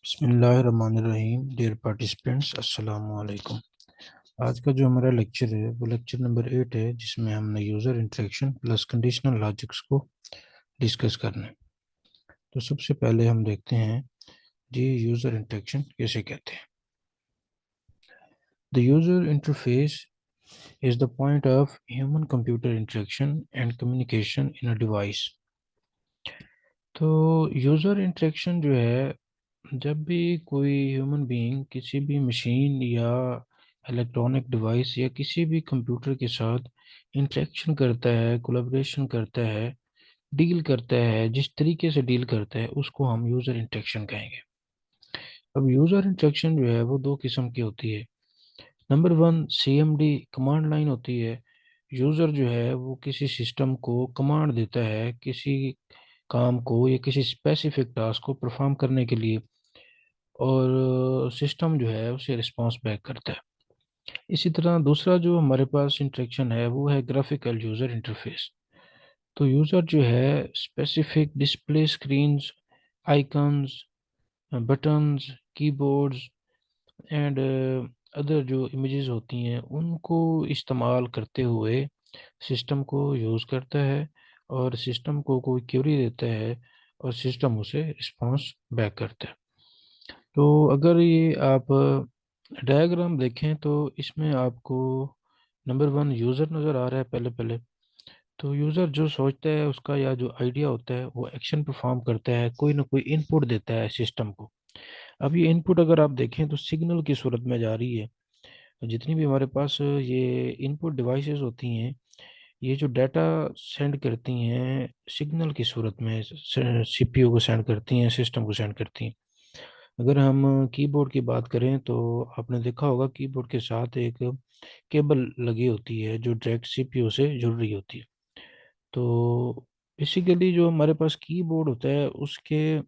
बिस्मिल्लाहिर्रहमानिर्रहीम। Dear participants, अस्सलाम वालेकुम। आज का जो हमारा लेक्चर है वो लेक्चर नंबर 8 है, जिसमें हमने user interaction plus conditional logics को डिस्कस करना है। तो सबसे पहले हम देखते हैं जी यूज़र इंटरेक्शन कैसे कहते हैं। The user interface is the point of human computer interaction and communication in a device. तो यूज़र इंटरेक्शन जो है, जब भी कोई ह्यूमन बीइंग किसी भी मशीन या इलेक्ट्रॉनिक डिवाइस या किसी भी कंप्यूटर के साथ इंटरेक्शन करता है, कोलैबोरेशन करता है, डील करता है, जिस तरीके से डील करता है उसको हम यूज़र इंटरेक्शन कहेंगे। अब यूज़र इंटरेक्शन जो है वो दो किस्म की होती है। Number one, CMD command line होती है। यूज़र जो है वो किसी सिस्टम को कमांड देता है किसी काम को या किसी स्पेसिफिक टास्क को परफॉर्म करने के लिए, और सिस्टम जो है उसे रिस्पॉन्स बैक करता है। इसी तरह दूसरा जो हमारे पास इंटरेक्शन है वो है ग्राफिकल यूज़र इंटरफेस। तो यूज़र जो है specific display screens, icons, buttons, keyboards and other जो इमेजेस होती हैं उनको इस्तेमाल करते हुए सिस्टम को यूज़ करता है, और सिस्टम को कोई क्वेरी देता है और सिस्टम उसे रिस्पॉन्स बैक करता है। तो अगर ये आप डायग्राम देखें तो इसमें आपको नंबर वन यूज़र नज़र आ रहा है पहले पहले। तो यूज़र जो सोचता है उसका या जो आइडिया होता है वो एक्शन परफॉर्म करता है, कोई ना कोई इनपुट देता है सिस्टम को। अब ये इनपुट अगर आप देखें तो सिग्नल की सूरत में जा रही है। जितनी भी हमारे पास ये इनपुट डिवाइसेस होती हैं, ये जो डाटा सेंड करती हैं सिग्नल की सूरत में, CPU को सेंड करती हैं, सिस्टम को सेंड करती हैं। अगर हम कीबोर्ड की बात करें तो आपने देखा होगा कीबोर्ड के साथ एक केबल लगी होती है जो डायरेक्ट CPU से जुड़ रही होती है। तो बेसिकली जो हमारे पास कीबोर्ड होता है उसके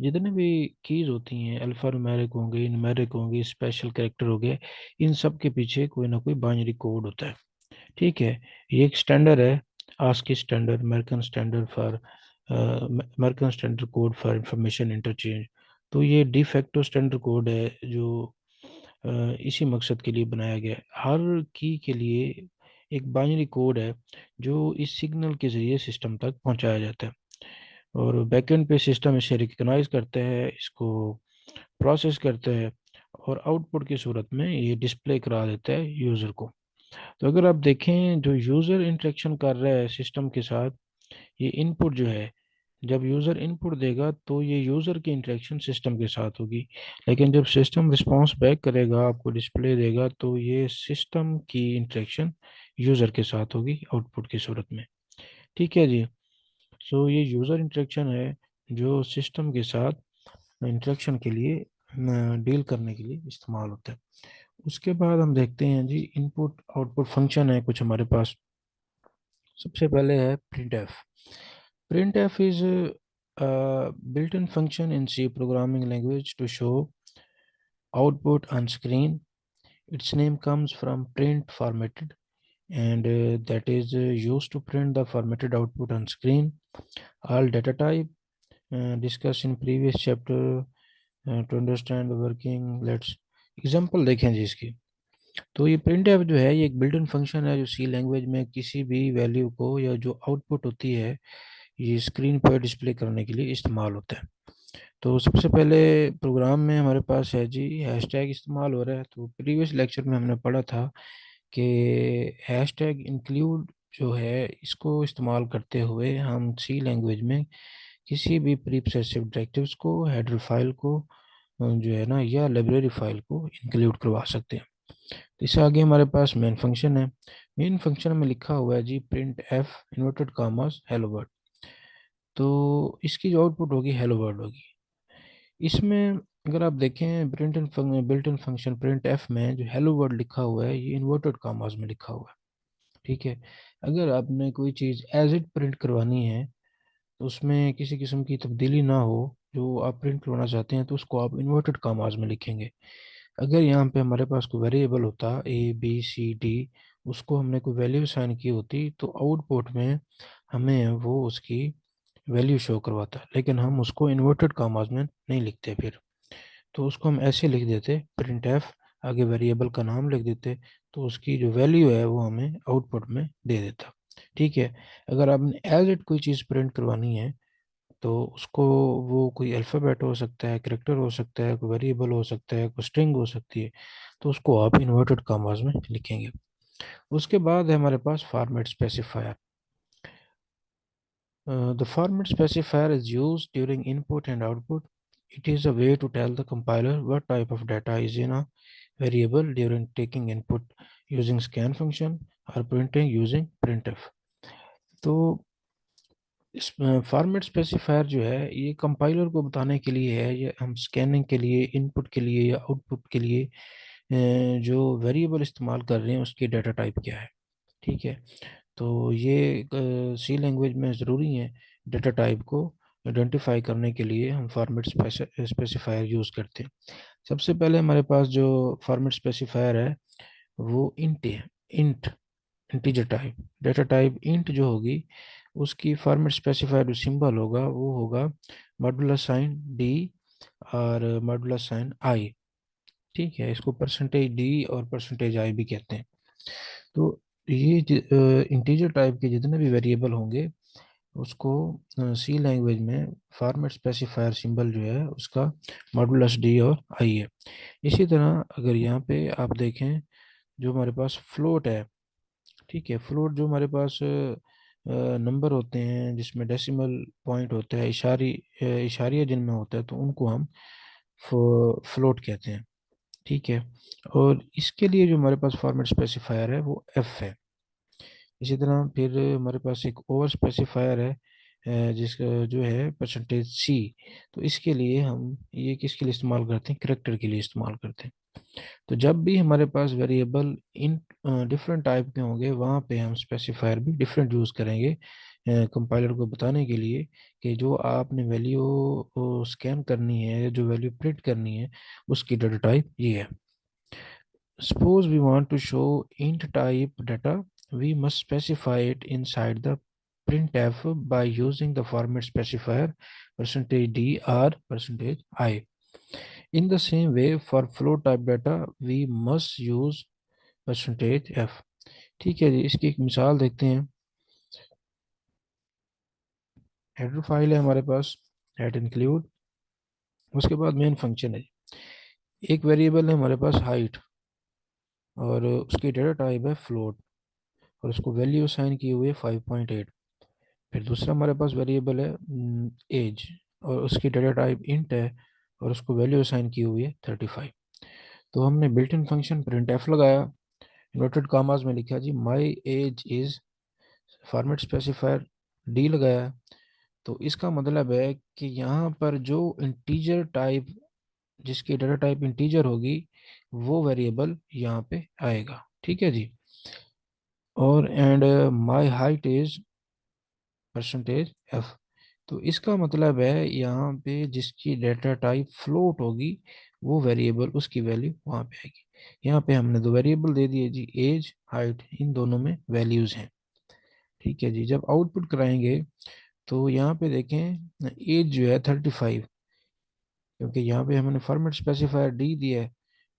जितने भी कीज होती हैं, अल्फा न्यूमेरिक होंगे, न्यूमेरिक होंगे, स्पेशल कैरेक्टर हो गए, इन सब के पीछे कोई ना कोई बाइनरी कोड होता है। ठीक है। ये एक स्टैंडर्ड है, ASCII standard, American standard code for information interchange. तो ये डिफैक्टो स्टैंडर्ड कोड है जो इसी मकसद के लिए बनाया गया है। हर की के लिए एक बाइनरी कोड है जो इस सिग्नल के जरिए सिस्टम तक पहुंचाया जाता है, और बैकएंड पे सिस्टम इसे रिकग्नाइज करता है, इसको प्रोसेस करता है, और आउटपुट की सूरत में ये डिस्प्ले करा देता है यूज़र को। तो अगर आप देखें जो यूज़र इंटरेक्शन कर रहा है सिस्टम के साथ, ये इनपुट जो है, जब यूज़र इनपुट देगा तो ये यूज़र की इंटरेक्शन सिस्टम के साथ होगी। लेकिन जब सिस्टम रिस्पॉन्स बैक करेगा, आपको डिस्प्ले देगा, तो ये सिस्टम की इंटरेक्शन यूज़र के साथ होगी आउटपुट की सूरत में। ठीक है जी। सो ये यूज़र इंटरेक्शन है जो सिस्टम के साथ इंटरेक्शन के लिए डील करने के लिए इस्तेमाल होता है। उसके बाद हम देखते हैं जी इनपुट आउटपुट फंक्शन है कुछ हमारे पास। सबसे पहले है print F. printf is a built-in function in C programming language to show output on screen. Its name comes from print formatted, and that is used to print the formatted output on screen. All data type discussed in previous chapter to understand the working. Let's example देखें जी इसकी। तो ये print F जो है ये एक built in function है जो सी लैंग्वेज में किसी भी वैल्यू को या जो आउटपुट होती है ये स्क्रीन पर डिस्प्ले करने के लिए इस्तेमाल होता है। तो सबसे पहले प्रोग्राम में हमारे पास है जी हैशटैग इस्तेमाल हो रहा है। तो प्रीवियस लेक्चर में हमने पढ़ा था कि हैशटैग इंक्लूड जो है इसको इस्तेमाल करते हुए हम सी लैंग्वेज में किसी भी प्री प्रोसेसिव डायरेक्टिव्स को, हेडर फाइल को जो है ना, या लाइब्रेरी फाइल को इंक्लूड करवा सकते हैं। तो इससे आगे हमारे पास मेन फंक्शन है। मेन फंक्शन में लिखा हुआ है जी प्रिंट एफ इन्वर्टेड कामास हेलो वर्ड। तो इसकी जो आउटपुट होगी हेलो वर्ड होगी। इसमें अगर आप देखें built in function print F में जो हेलो वर्ड लिखा हुआ है ये इन्वर्टेड कामास में लिखा हुआ है। ठीक है। अगर आपने कोई चीज़ एज इट प्रिंट करवानी है तो उसमें किसी किस्म की तब्दीली ना हो, जो आप प्रिंट करवाना चाहते हैं तो उसको आप इन्वर्टेड कामास में लिखेंगे। अगर यहाँ पे हमारे पास कोई वेरिएबल होता ABCD, उसको हमने कोई वैल्यू साइन की होती तो आउटपुट में हमें वो उसकी वैल्यू शो करवाता, लेकिन हम उसको इन्वर्टेड कामास में नहीं लिखते फिर। तो उसको हम ऐसे लिख देते, प्रिंट एफ, आगे वेरिएबल का नाम लिख देते, तो उसकी जो वैल्यू है वो हमें आउटपुट में दे देता। ठीक है। अगर आपने एज इट कोई चीज़ प्रिंट करवानी है, तो उसको, वो कोई अल्फ़ाबेट हो सकता है, कैरेक्टर हो सकता है, कोई वेरिएबल हो सकता है, कोई स्ट्रिंग हो सकती है, तो उसको आप इन्वर्टेड कॉमास में लिखेंगे। उसके बाद है हमारे पास format specifier. The format specifier is used during input and output. It is a way to tell the compiler what type of data is in a variable during taking input using scan function or printing using printf. तो इस format specifier जो है ये compiler को बताने के लिए है, ये हम स्कैनिंग के लिए, इनपुट के लिए या आउटपुट के लिए जो वेरिएबल इस्तेमाल कर रहे हैं उसकी डाटा टाइप क्या है। ठीक है। तो ये सी लैंग्वेज में ज़रूरी है, डेटा टाइप को आइडेंटिफाई करने के लिए हम फॉर्मेट स्पेसिफायर यूज़ करते हैं। सबसे पहले हमारे पास जो फॉर्मेट स्पेसिफायर है वो इंट है। Int, integer type, data type int जो होगी, उसकी फॉर्मेट स्पेसिफायर जो सिंबल होगा वो होगा मॉडुलस साइन डी और मॉडुलस साइन आई। ठीक है, इसको परसेंटेज डी और परसेंटेज आई भी कहते हैं। तो ये इंटीजर टाइप के जितने भी वेरिएबल होंगे उसको सी लैंग्वेज में फॉर्मेट स्पेसिफायर सिंबल जो है उसका मॉडुलस डी और आई है। इसी तरह अगर यहाँ पे आप देखें, जो हमारे पास फ्लोट है, ठीक है, फ्लोट जो हमारे पास नंबर होते हैं जिसमें डेसिमल पॉइंट होता है, इशारिया जिनमें होता है, तो उनको हम फ्लोट कहते हैं। ठीक है। और इसके लिए जो हमारे पास फॉर्मेट स्पेसिफायर है वो एफ है। इसी तरह फिर हमारे पास एक ओवर स्पेसिफायर है जिसका जो है परसेंटेज सी। तो इसके लिए हम ये किसके लिए इस्तेमाल करते हैं, करेक्टर के लिए इस्तेमाल करते हैं। तो जब भी हमारे पास वेरिएबल इन डिफरेंट टाइप के होंगे वहाँ पे हम स्पेसिफायर भी डिफरेंट यूज़ करेंगे कंपाइलर को बताने के लिए कि जो आपने वैल्यू स्कैन करनी है, जो वैल्यू प्रिंट करनी है, उसकी डाटा टाइप ये है। Suppose we want to show int type data, we must specify it inside the printf by using the format specifier percentage %d or percentage %i. In the same way, for float type data, we must use percentage %f. ठीक है जी, इसकी एक मिसाल देखते हैं। Header file है हमारे पास, head include, उसके बाद मेन फंक्शन है। एक वेरिएबल है हमारे पास हाइट और उसकी डेटा टाइप है फ्लोट और उसको वैल्यू असाइन की हुई है 5.8। फिर दूसरा हमारे पास वेरिएबल है एज और उसकी डेटा टाइप इंट है और उसको वैल्यू असाइन की हुई है 35। तो हमने built in function print f लगाया, इन्वर्टेड कॉमास में लिखा जी my age is, format specifier D लगाया। तो इसका मतलब है कि यहाँ पर जो इंटीजर टाइप, जिसकी डाटा टाइप इंटीजर होगी, वो वेरिएबल यहाँ पे आएगा। ठीक है जी। और and my height is percentage F. तो इसका मतलब है यहाँ पे जिसकी डेटा टाइप फ्लोट होगी वो वेरिएबल, उसकी वैल्यू वहाँ पे आएगी। यहाँ पे हमने दो वेरिएबल दे दिए जी, एज हाइट, इन दोनों में वैल्यूज हैं। ठीक है जी। जब आउटपुट कराएंगे तो यहाँ पे देखें एज जो है 35, क्योंकि यहाँ पे हमने फॉर्मेट स्पेसिफायर डी दिया है,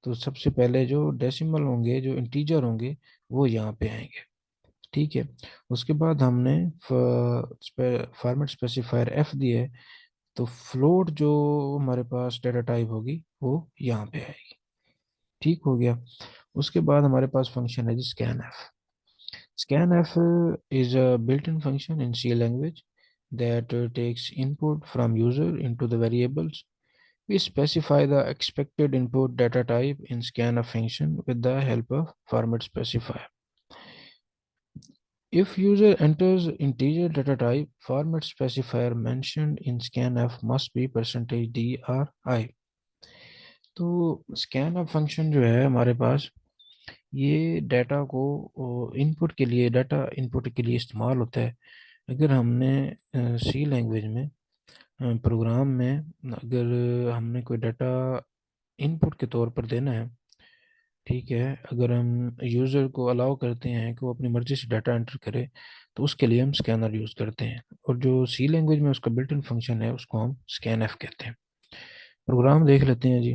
तो सबसे पहले जो डेसिमल होंगे, जो इंटीजर होंगे, वो यहाँ पे आएंगे। ठीक है। उसके बाद हमने फॉर्मेट स्पेसिफायर एफ दिया है, तो फ्लोट जो हमारे पास डेटा टाइप होगी वो यहाँ पे आएगी। ठीक हो गया। उसके बाद हमारे पास फंक्शन है जी scan f. Scan f is a built in function in C language that takes input from user into the variables. We specify the expected input data type in scanf function with the help of format specifier. If user enters integer data type, format specifier mentioned in scanf must be percentage %d or I. तो scanf function जो है हमारे पास, ये data को input के लिए, data input के लिए इस्तेमाल होता है। अगर हमने सी लैंग्वेज में प्रोग्राम में अगर हमने कोई डाटा इनपुट के तौर पर देना है, ठीक है, अगर हम यूज़र को अलाउ करते हैं कि वो अपनी मर्ज़ी से डाटा एंटर करे, तो उसके लिए हम स्कैनर यूज़ करते हैं। और जो सी लैंग्वेज में उसका बिल्ट इन फंक्शन है उसको हम स्कैन एफ कहते हैं। प्रोग्राम देख लेते हैं जी।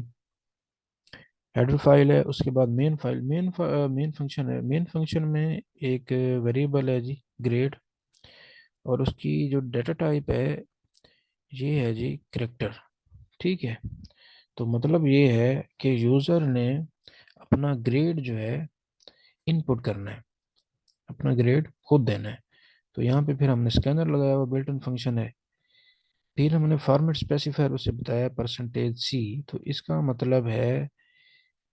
हेडर फाइल है, उसके बाद मेन फाइल, मेन फंक्शन है। मेन फंक्शन में एक वेरिएबल है जी ग्रेड, और उसकी जो डेटा टाइप है ये है जी करेक्टर। ठीक है, तो मतलब ये है कि यूज़र ने अपना ग्रेड जो है इनपुट करना है, अपना ग्रेड खुद देना है। तो यहाँ पे फिर हमने स्कैनर लगाया हुआ बिल्ट इन फंक्शन है। फिर हमने फॉर्मेट स्पेसिफायर उसे बताया %c। तो इसका मतलब है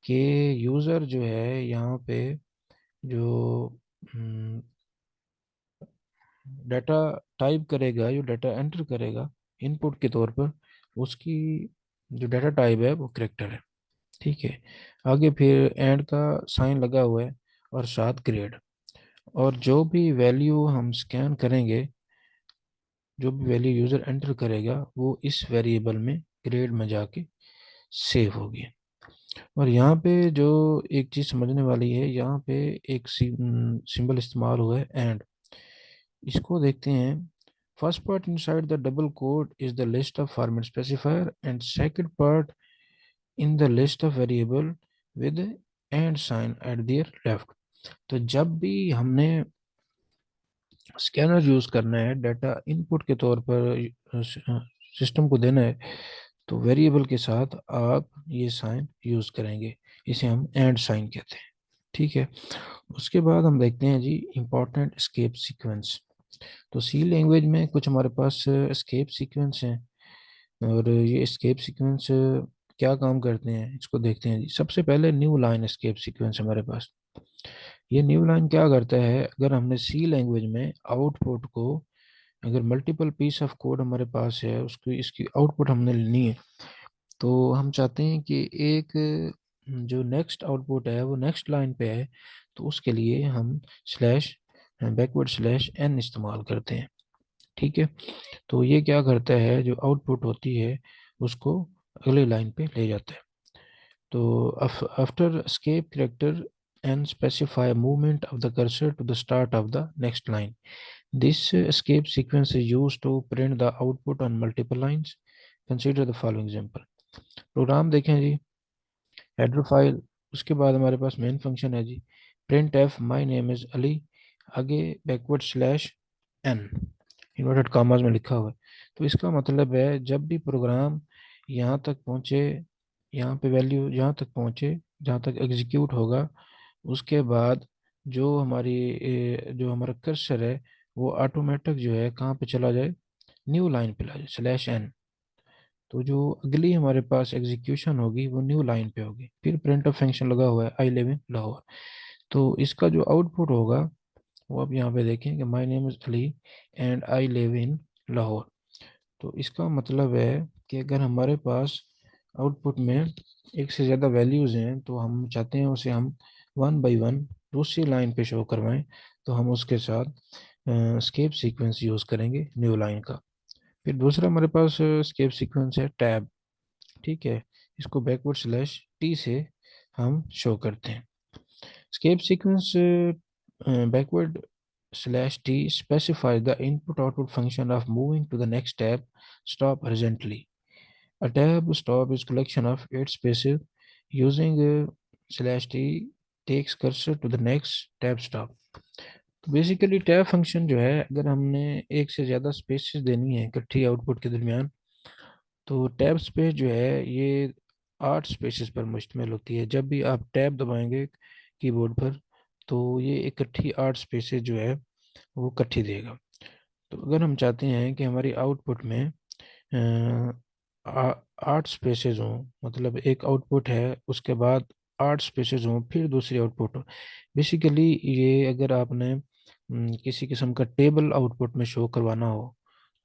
कि यूज़र जो है यहाँ पे जो डाटा टाइप करेगा, जो डाटा एंटर करेगा इनपुट के तौर पर, उसकी जो डाटा टाइप है वो करेक्टर है। ठीक है, आगे फिर एंड का साइन लगा हुआ है और साथ ग्रेड। और जो भी वैल्यू हम स्कैन करेंगे, जो भी वैल्यू यूज़र एंटर करेगा वो इस वेरिएबल में ग्रेड में जाके सेव होगी। और यहाँ पे जो एक चीज़ समझने वाली है, यहाँ पे एक सिंबल इस्तेमाल हुआ है एंड। इसको देखते हैं। First part inside the double quote is the list of format specifier, and second part in the list of variable with and sign at their left. तो जब भी हमने स्कैनर यूज करना है, डाटा इनपुट के तौर पर सिस्टम को देना है, तो वेरिएबल के साथ आप ये साइन यूज करेंगे। इसे हम एंड साइन कहते हैं। ठीक है, उसके बाद हम देखते हैं जी इंपॉर्टेंट एस्केप सीक्वेंस। तो सी लैंग्वेज में कुछ हमारे पास एस्केप सीक्वेंस हैं, और ये एस्केप सीक्वेंस क्या काम करते हैं इसको देखते हैं जी। सबसे पहले न्यू लाइन एस्केप सीक्वेंस हमारे पास। ये न्यू लाइन क्या करता है, अगर हमने सी लैंग्वेज में आउटपुट को, अगर मल्टीपल पीस ऑफ कोड हमारे पास है, उसकी इसकी आउटपुट हमने लेनी है, तो हम चाहते हैं कि एक जो नेक्स्ट आउटपुट है वो नेक्स्ट लाइन पे है, तो उसके लिए हम स्लैश बैकवर्ड स्लैश एन इस्तेमाल करते हैं। ठीक है, तो ये क्या करता है, जो आउटपुट होती है उसको अगले लाइन पे ले जाता है। तो after escape character and specify movement of the cursor to the start of the next line. This escape sequence is used to print the output on multiple lines. Consider the following example. Program देखें जी, header file, उसके बाद हमारे पास main function है जी print f my name is Ali, आगे backward slash n inverted commas में लिखा हुआ है। तो इसका मतलब है जब भी प्रोग्राम यहाँ तक पहुँचे, यहाँ पे वैल्यू यहाँ तक पहुँचे जहाँ तक एग्जीक्यूट होगा, उसके बाद जो हमारा कर्सर है वो ऑटोमेटिक जो है कहाँ पे चला जाए, न्यू लाइन पे ला जाए स्लैश एन। तो जो अगली हमारे पास एग्जीक्यूशन होगी वो न्यू लाइन पे होगी। फिर प्रिंट फंक्शन लगा हुआ है आई लिव इन लाहौर। तो इसका जो आउटपुट होगा वो आप यहाँ पे देखें कि माई name is Ali and I live in Lahore. तो इसका मतलब है कि अगर हमारे पास आउटपुट में एक से ज़्यादा वैल्यूज़ हैं, तो हम चाहते हैं उसे हम वन बाय वन दूसरी लाइन पे शो करवाएं, तो हम उसके साथ स्केप सीक्वेंस यूज़ करेंगे न्यू लाइन का। फिर दूसरा हमारे पास स्केप सीक्वेंस है टैब। ठीक है, इसको बैकवर्ड स्लैश टी से हम शो करते हैं। Escape sequence backward slash t specifies the input output function of moving to the next tab stop horizontally. A tab stop is collection of 8 spaces. Using slash t takes cursor to the next tab stop. तो basically tab function जो है, अगर हमने एक से ज़्यादा spaces देनी है इकट्ठी आउटपुट के दरमियान, तो टैब स्पेस जो है ये 8 स्पेसेस पर मुश्तमिल होती है। जब भी आप टैब दबाएंगे कीबोर्ड पर, तो ये इकट्ठी 8 स्पेसेस जो है वो इकट्ठी देगा। तो अगर हम चाहते हैं कि हमारी आउटपुट में 8 स्पेसेस हों, मतलब एक आउटपुट है उसके बाद 8 स्पेसेस हों फिर दूसरी आउटपुट हो। बेसिकली ये अगर आपने किसी किस्म का टेबल आउटपुट में शो करवाना हो,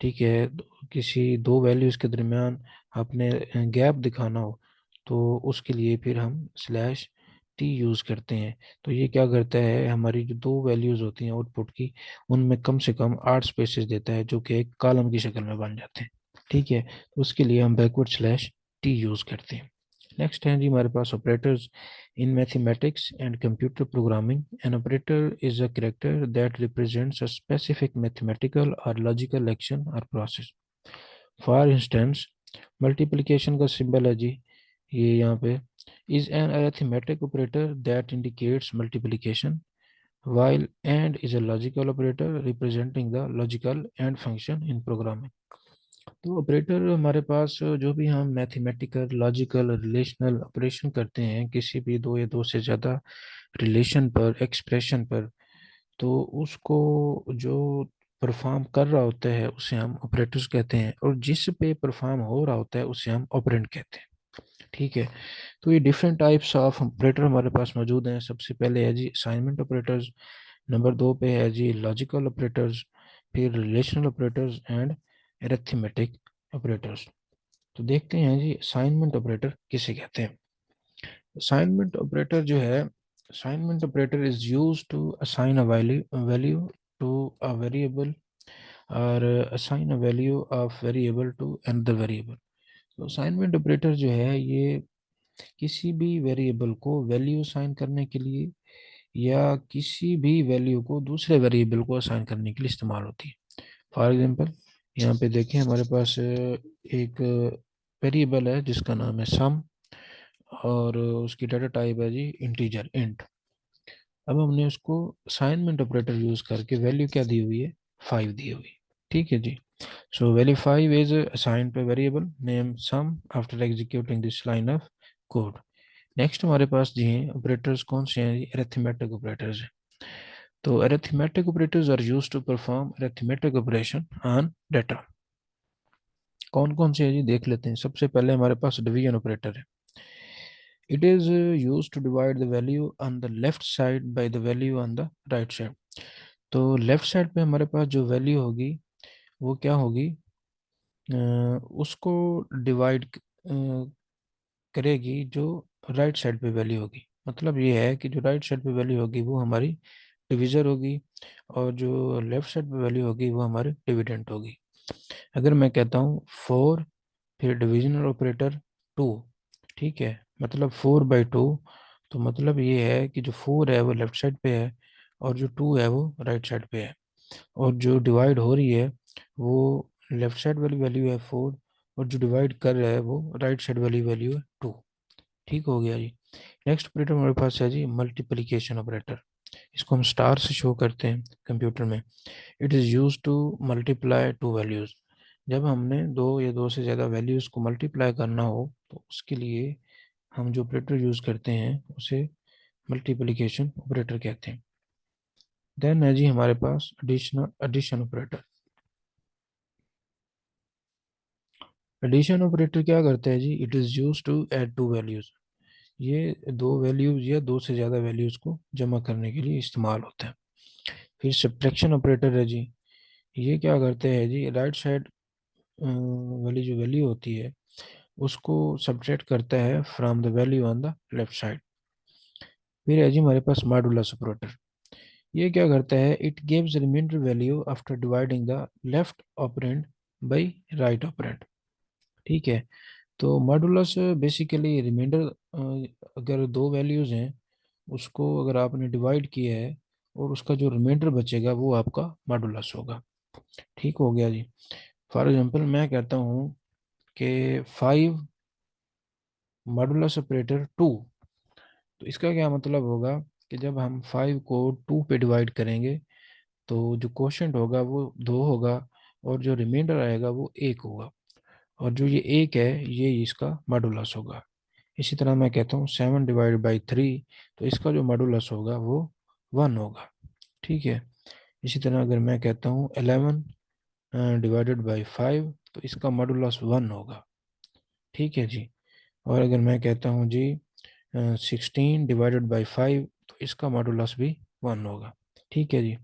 ठीक है, तो किसी दो वैल्यूज़ के दरमियान आपने गैप दिखाना हो, तो उसके लिए फिर हम स्लैश टी यूज़ करते हैं। तो ये क्या करता है, हमारी जो दो वैल्यूज़ होती हैं आउटपुट की, उनमें कम से कम 8 स्पेसेस देता है, जो कि एक कॉलम की शक्ल में बन जाते हैं। ठीक है, तो उसके लिए हम बैकवर्ड स्लैश टी यूज़ करते हैं। नेक्स्ट है जी हमारे पास operators in mathematics and computer programming. An operator is a character that represents a specific mathematical or logical action or process. For instance, multiplication का सिंबल है जी ये यहाँ पे, is an arithmetic operator that indicates multiplication, while AND is a logical operator representing the logical AND function in programming. तो operator हमारे पास जो भी हम मैथमेटिकल लॉजिकल रिलेशनल ऑपरेशन करते हैं किसी भी दो या दो से ज़्यादा रिलेशन पर एक्सप्रेशन पर, तो उसको जो परफॉर्म कर रहा होता है उसे हम ऑपरेटर्स कहते हैं, और जिस पे परफॉर्म हो रहा होता है उसे हम ऑपरेंड कहते हैं। ठीक है। तो ये डिफरेंट टाइप्स ऑफ ऑपरेटर हमारे पास मौजूद हैं। सबसे पहले है जी असाइनमेंट ऑपरेटर्स, नंबर दो पे है जी लॉजिकल ऑपरेटर्स, फिर relational operators and arithmetic operators. तो देखते हैं जी असाइनमेंट ऑपरेटर किसे कहते हैं। असाइनमेंट ऑपरेटर जो है, assignment operator is used to assign a value to a variable or assign a value of variable to another variable. तो असाइनमेंट ऑपरेटर जो है ये किसी भी वेरिएबल को वैल्यू असाइन करने के लिए या किसी भी वैल्यू को दूसरे वेरिएबल को असाइन करने के लिए इस्तेमाल होती है। फॉर एग्जांपल यहाँ पे देखें हमारे पास एक वेरिएबल है जिसका नाम है सम, और उसकी डाटा टाइप है जी इंटीजर इंट। अब हमने उसको असाइनमेंट ऑपरेटर यूज करके वैल्यू क्या दी हुई है, 5 दी हुई है। ठीक है जी। So value 5 is assign to variable name sum after executing this line of code. Next हमारे पास जी हैं ऑपरेटर्स कौन से हैं, अरिथमेटिक ऑपरेटर्स हैं। तो arithmetic operators are used to perform arithmetic operation on data. कौन कौन से हैं जी देख लेते हैं। सबसे पहले हमारे पास डिवीजन ऑपरेटर है। It is used to divide the value on the left side by the value on the right side. तो लेफ्ट साइड पे हमारे पास जो वैल्यू होगी वो क्या होगी, अ, उसको डिवाइड करेगी जो राइट साइड पे वैल्यू होगी। मतलब ये है कि जो राइट साइड पे वैल्यू होगी वो हमारी डिविजर होगी, और जो लेफ्ट साइड पे वैल्यू होगी वो हमारी डिविडेंट होगी। अगर मैं कहता हूँ 4 फिर डिविजनल ऑपरेटर 2, ठीक है, मतलब 4/2, तो मतलब ये है कि जो 4 है वो लेफ्ट साइड पे है और जो 2 है वो राइट साइड पे है, और जो डिवाइड हो रही है वो लेफ्ट साइड वाली वैल्यू है 4, और जो डिवाइड कर रहा है वो राइट साइड वाली वैल्यू है 2। ठीक हो गया जी। नेक्स्ट ऑपरेटर हमारे पास है जी मल्टीप्लिकेशन ऑपरेटर। इसको हम स्टार से शो करते हैं कंप्यूटर में। It is use to multiply two values. जब हमने दो या दो से ज़्यादा वैल्यूज़ को मल्टीप्लाई करना हो तो उसके लिए हम जो ऑपरेटर यूज़ करते हैं उसे मल्टीप्लिकेशन ऑपरेटर कहते हैं। देन है जी हमारे पास एडिशन ऑपरेटर। एडिशन ऑपरेटर क्या करता है जी, it is use to add two values. ये दो वैल्यूज़ या दो से ज़्यादा वैल्यूज़ को जमा करने के लिए इस्तेमाल होता है। फिर सब्ट्रैक्शन ऑपरेटर है जी। ये क्या करते हैं जी, राइट साइड वाली जो वैल्यू होती है उसको सब्ट्रैक्ट करता है from the value on the left side. फिर है जी हमारे पास मॉडुलस ऑपरेटर। ये क्या करता है, it gives remainder value after dividing the left operand by right operand. ठीक है। तो मॉडुलस बेसिकली रिमाइंडर, अगर दो वैल्यूज हैं उसको अगर आपने डिवाइड किया है और उसका जो रिमाइंडर बचेगा वो आपका मॉडुलस होगा। ठीक हो गया जी। फॉर एग्जांपल मैं कहता हूँ कि 5 मॉडुलस ऑपरेटर 2, तो इसका क्या मतलब होगा कि जब हम 5 को 2 पे डिवाइड करेंगे तो जो क्वोशंट होगा वो 2 होगा, और जो रिमाइंडर आएगा वो 1 होगा, और जो ये 1 है ये इसका मॉडुलस होगा। इसी तरह मैं कहता हूँ 7/3, तो इसका जो मॉडुलस होगा वो 1 होगा। ठीक है। इसी तरह अगर मैं कहता हूँ 11/5, तो इसका मॉडुलस 1 होगा। ठीक है जी। और अगर मैं कहता हूँ जी 16/5, तो इसका मॉडुलस भी 1 होगा। ठीक है जी।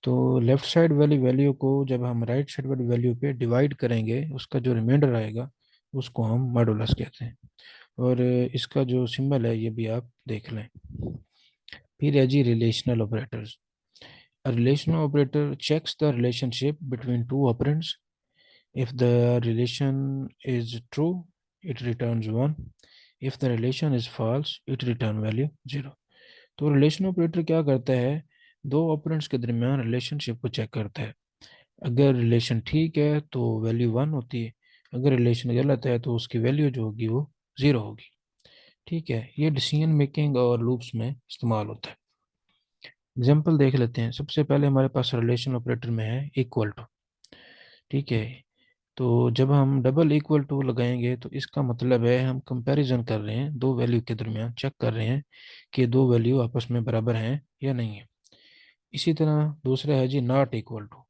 तो लेफ्ट साइड वाली वैल्यू को जब हम राइट साइड वाली वैल्यू पे डिवाइड करेंगे उसका जो रिमाइंडर आएगा उसको हम मॉडुलस कहते हैं। और इसका जो सिंबल है ये भी आप देख लें। फिर है जी relational operators. A relational operator checks the relationship between two operands. If the relation is true, it returns 1. If the relation is false, it return value 0. तो रिलेशन ऑपरेटर क्या करता है, दो ऑपरेंड्स के दरमियान रिलेशनशिप को चेक करता है। अगर रिलेशन ठीक है तो वैल्यू 1 होती है, अगर रिलेशन गलत है तो उसकी वैल्यू जो होगी वो 0 होगी। ठीक है, ये डिसीजन मेकिंग और लूप्स में इस्तेमाल होता है। एग्जाम्पल देख लेते हैं। सबसे पहले हमारे पास रिलेशन ऑपरेटर में है इक्वल टू। ठीक है, तो जब हम डबल इक्वल टू लगाएंगे तो इसका मतलब है हम कंपैरिजन कर रहे हैं दो वैल्यू के दरमियान, चेक कर रहे हैं कि दो वैल्यू आपस में बराबर हैं या नहीं है। इसी तरह दूसरा है जी नॉट इक्वल टू।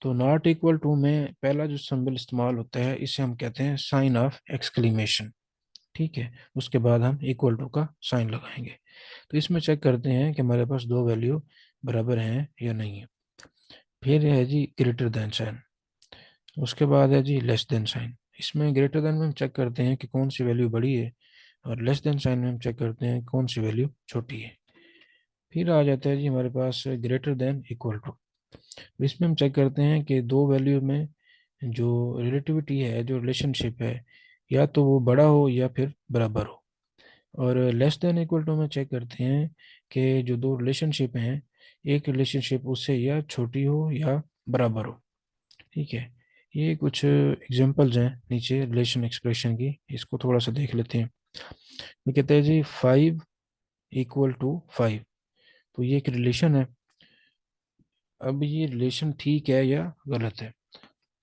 तो नॉट इक्वल टू में पहला जो सिंबल इस्तेमाल होता है इसे हम कहते हैं साइन ऑफ एक्सक्लेमेशन। ठीक है, उसके बाद हम इक्वल टू का साइन लगाएंगे। तो इसमें चेक करते हैं कि हमारे पास दो वैल्यू बराबर हैं या नहीं है। फिर है जी ग्रेटर देन साइन। उसके बाद है जी लेस देन साइन। इसमें ग्रेटर देन में हम चेक करते हैं कि कौन सी वैल्यू बड़ी है, और लेस देन साइन में हम चेक करते हैं कौन सी वैल्यू छोटी है। फिर आ जाता है जी हमारे पास ग्रेटर देन इक्वल टू। इसमें हम चेक करते हैं कि दो वैल्यू में जो रिलेटिविटी है, जो रिलेशनशिप है, या तो वो बड़ा हो या फिर बराबर हो। और लेस देन इक्वल टू में चेक करते हैं कि जो दो रिलेशनशिप हैं, एक रिलेशनशिप उससे या छोटी हो या बराबर हो। ठीक है, ये कुछ एग्जांपल्स हैं नीचे रिलेशन एक्सप्रेशन की, इसको थोड़ा सा देख लेते हैं। ये कहते हैं जी 5 = 5। तो ये एक रिलेशन है। अब ये रिलेशन ठीक है या गलत है?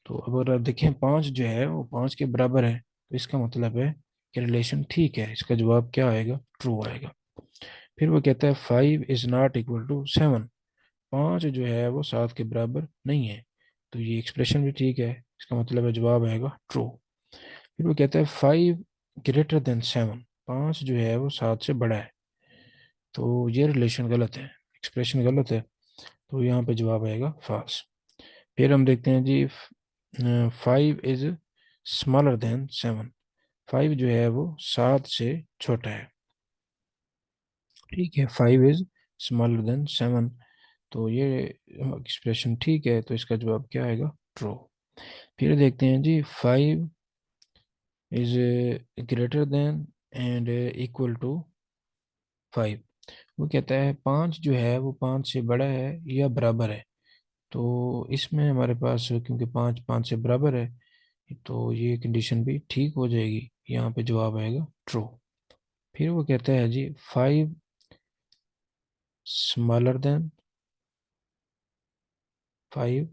तो अगर आप देखें 5 जो है वो 5 के बराबर है, तो इसका मतलब है कि रिलेशन ठीक है। इसका जवाब क्या आएगा? ट्रू आएगा। फिर वो कहता है 5 ≠ = 7। 5 जो है वो 7 के बराबर नहीं है, तो ये एक्सप्रेशन भी ठीक है। इसका मतलब है जवाब आएगा ट्रू। फिर वो कहता है 5 > 7। 5 जो है वो 7 से बड़ा है, तो ये रिलेशन गलत है, एक्सप्रेशन गलत है। तो यहाँ पे जवाब आएगा फॉल्स। फिर हम देखते हैं जी 5 is smaller than 7। 5 जो है वो 7 से छोटा है। ठीक है, 5 is smaller than 7। तो ये एक्सप्रेशन ठीक है, तो इसका जवाब क्या आएगा? ट्रू। फिर देखते हैं जी 5 is greater than and equal to 5। वो कहता है 5 जो है वो 5 से बड़ा है या बराबर है। तो इसमें हमारे पास क्योंकि 5 5 से बराबर है, तो ये कंडीशन भी ठीक हो जाएगी। यहाँ पे जवाब आएगा ट्रू। फिर वो कहता है जी 5 smaller than 5।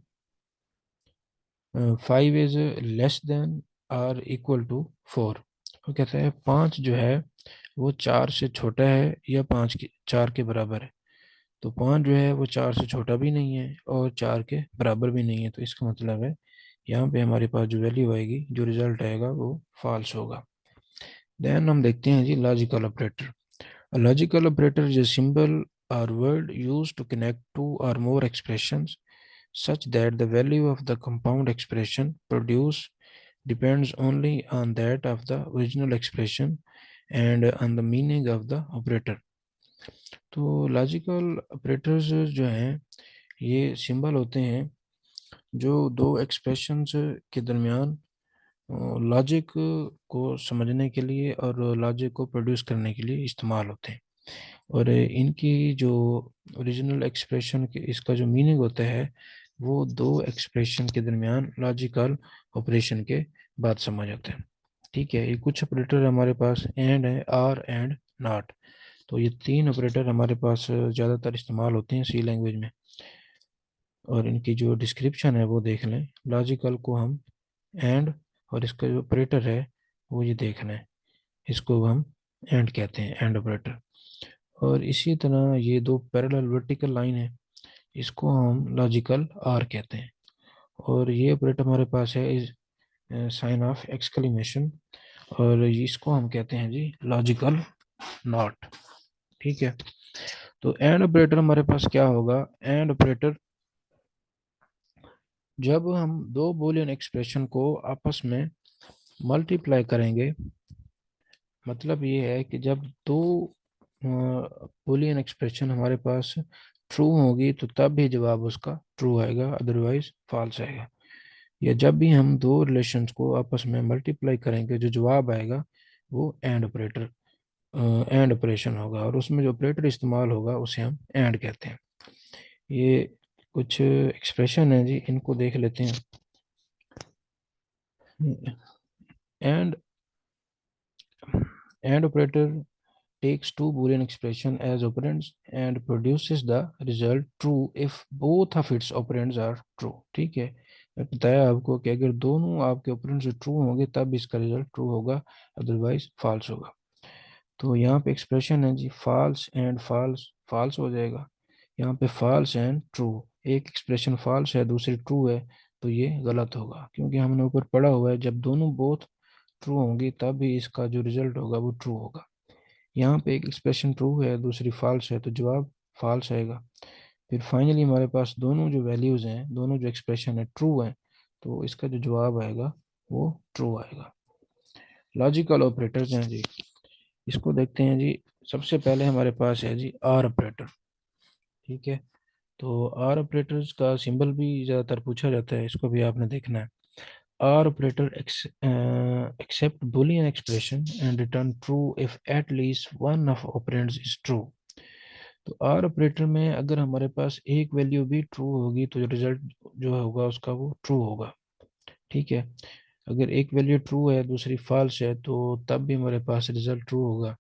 5 is less than or equal to 4। वो कहता है 5 जो है वो 4 से छोटा है या 4 के बराबर है। तो 5 जो है वो 4 से छोटा भी नहीं है और 4 के बराबर भी नहीं है, तो इसका मतलब है यहाँ पे हमारे पास जो वैल्यू आएगी, जो रिजल्ट आएगा वो फॉल्स होगा। देन हम देखते हैं जी logical operator. A logical operator is a symbol or word used to connect two or more expressions such that the value of the compound expression produced depends only on that of the original expression and on the meaning of the operator। तो logical operators जो हैं ये symbol होते हैं जो दो expressions के दरमियान लॉजिक को समझने के लिए और लॉजिक को प्रोड्यूस करने के लिए इस्तेमाल होते हैं। और इनकी जो ओरिजिनल एक्सप्रेशन के इसका जो मीनिंग होता है वो दो एक्सप्रेशन के दरमियान लॉजिकल ऑपरेशन के बाद समझ आते हैं। ठीक है, ये कुछ ऑपरेटर हमारे पास एंड है, आर एंड नॉट। तो ये तीन ऑपरेटर हमारे पास ज़्यादातर इस्तेमाल होते हैं सी लैंग्वेज में। और इनकी जो डिस्क्रिप्शन है वो देख लें। लॉजिकल को हम एंड, और इसका जो ऑपरेटर है वो ये देखना है, इसको हम एंड कहते हैं, एंड ऑपरेटर। और इसी तरह ये दो पैरेलल वर्टिकल लाइन है, इसको हम लॉजिकल आर कहते हैं। और ये ऑपरेटर हमारे पास है इस साइन ऑफ एक्सक्लेमेशन, और इसको हम कहते हैं जी लॉजिकल नॉट। ठीक है, तो एंड ऑपरेटर हमारे पास क्या होगा? एंड ऑपरेटर जब हम दो बूलियन एक्सप्रेशन को आपस में मल्टीप्लाई करेंगे, मतलब ये है कि जब दो बूलियन एक्सप्रेशन हमारे पास ट्रू होगी तो तब भी जवाब उसका ट्रू आएगा, अदरवाइज फॉल्स आएगा। या जब भी हम दो रिलेशंस को आपस में मल्टीप्लाई करेंगे, जो जवाब आएगा वो एंड ऑपरेटर, एंड ऑपरेशन होगा, और उसमें जो ऑपरेटर इस्तेमाल होगा उसे हम एंड कहते हैं। ये कुछ एक्सप्रेशन है जी, इनको देख लेते हैं। And and operator takes two boolean expression as operands and produces the result true if both of its operands are true। ठीक है, मैं बताया आपको कि अगर दोनों आपके operands ट्रू होंगे तब इसका रिजल्ट ट्रू होगा, अदरवाइज फॉल्स होगा। तो यहाँ पे एक्सप्रेशन है जी फॉल्स एंड फॉल्स, फॉल्स हो जाएगा। यहाँ पे फॉल्स एंड ट्रू, एक एक्सप्रेशन फॉल्स है दूसरी ट्रू है, तो ये गलत होगा, क्योंकि हमने ऊपर पढ़ा हुआ है जब दोनों बोथ ट्रू होंगी तब भी इसका जो रिजल्ट होगा वो ट्रू होगा। यहाँ पे एक एक्सप्रेशन ट्रू है दूसरी फॉल्स है, तो जवाब फॉल्स आएगा। फिर फाइनली हमारे पास दोनों जो वैल्यूज हैं, दोनों जो एक्सप्रेशन है ट्रू है, तो इसका जो जवाब आएगा वो ट्रू आएगा। लॉजिकल ऑपरेटर्स हैं जी, इसको देखते हैं जी। सबसे पहले हमारे पास है जी आर ऑपरेटर। ठीक है, तो आर ऑपरेटर्स का सिंबल भी ज़्यादातर पूछा जाता है, इसको भी आपने देखना है। Or operator accept boolean expression and return true if at least one of operands is true। तो आर ऑपरेटर में अगर हमारे पास एक वैल्यू भी ट्रू होगी तो रिजल्ट जो होगा उसका वो ट्रू होगा। ठीक है, अगर एक वैल्यू ट्रू है दूसरी फॉल्स है तो तब भी हमारे पास रिजल्ट ट्रू होगा।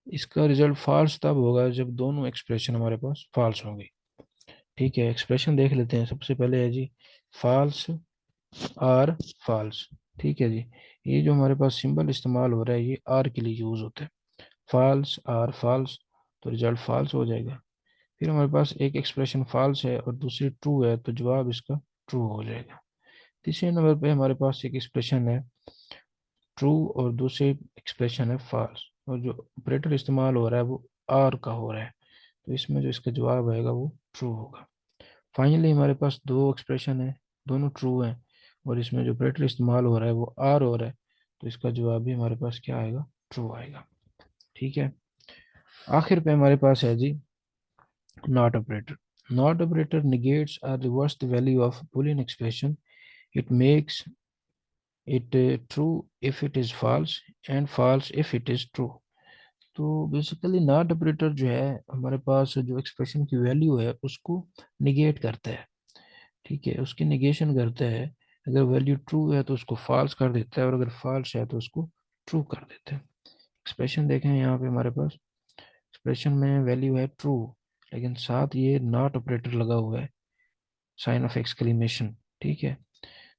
इसका रिजल्ट फॉल्स तब होगा जब दोनों एक्सप्रेशन हमारे पास फॉल्स होंगे। ठीक है, एक्सप्रेशन देख लेते हैं। सबसे पहले है जी फॉल्स आर फॉल्स। ठीक है जी, ये जो हमारे पास सिंबल इस्तेमाल हो रहा है ये आर के लिए यूज होता है, फॉल्स आर फॉल्स, तो रिजल्ट फॉल्स हो जाएगा। फिर हमारे पास एक एक्सप्रेशन फॉल्स है और दूसरी ट्रू है, तो जवाब इसका ट्रू हो जाएगा। तीसरे नंबर पे हमारे पास एक एक्सप्रेशन है ट्रू और दूसरी एक्सप्रेशन है फॉल्स, और जो ऑपरेटर इस्तेमाल हो रहा है वो आर का हो रहा है, तो इसमें जो इसका जवाब आएगा वो ट्रू होगा। फाइनली हमारे पास दो एक्सप्रेशन है, दोनों ट्रू हैं, और इसमें जो ऑपरेटर इस्तेमाल हो रहा है वो आर हो रहा है, तो इसका जवाब भी हमारे पास क्या आएगा, ट्रू आएगा। ठीक है, आखिर पे हमारे पास है जी not operator. Not operator negates or reverse the value of boolean expression। It makes it true if it is false and false if it is true। तो बेसिकली नॉट ऑपरेटर जो है हमारे पास जो एक्सप्रेशन की वैल्यू है उसको negate करता है। ठीक है, उसकी निगेशन करता है। अगर वैल्यू ट्रू है तो उसको फॉल्स कर देता है, और अगर फॉल्स है तो उसको ट्रू कर देता है। एक्सप्रेशन देखें यहाँ पे हमारे पास एक्सप्रेशन में वैल्यू है ट्रू, लेकिन साथ ये नॉट ऑपरेटर लगा हुआ है, साइन ऑफ एक्सक्लेमेशन। ठीक है,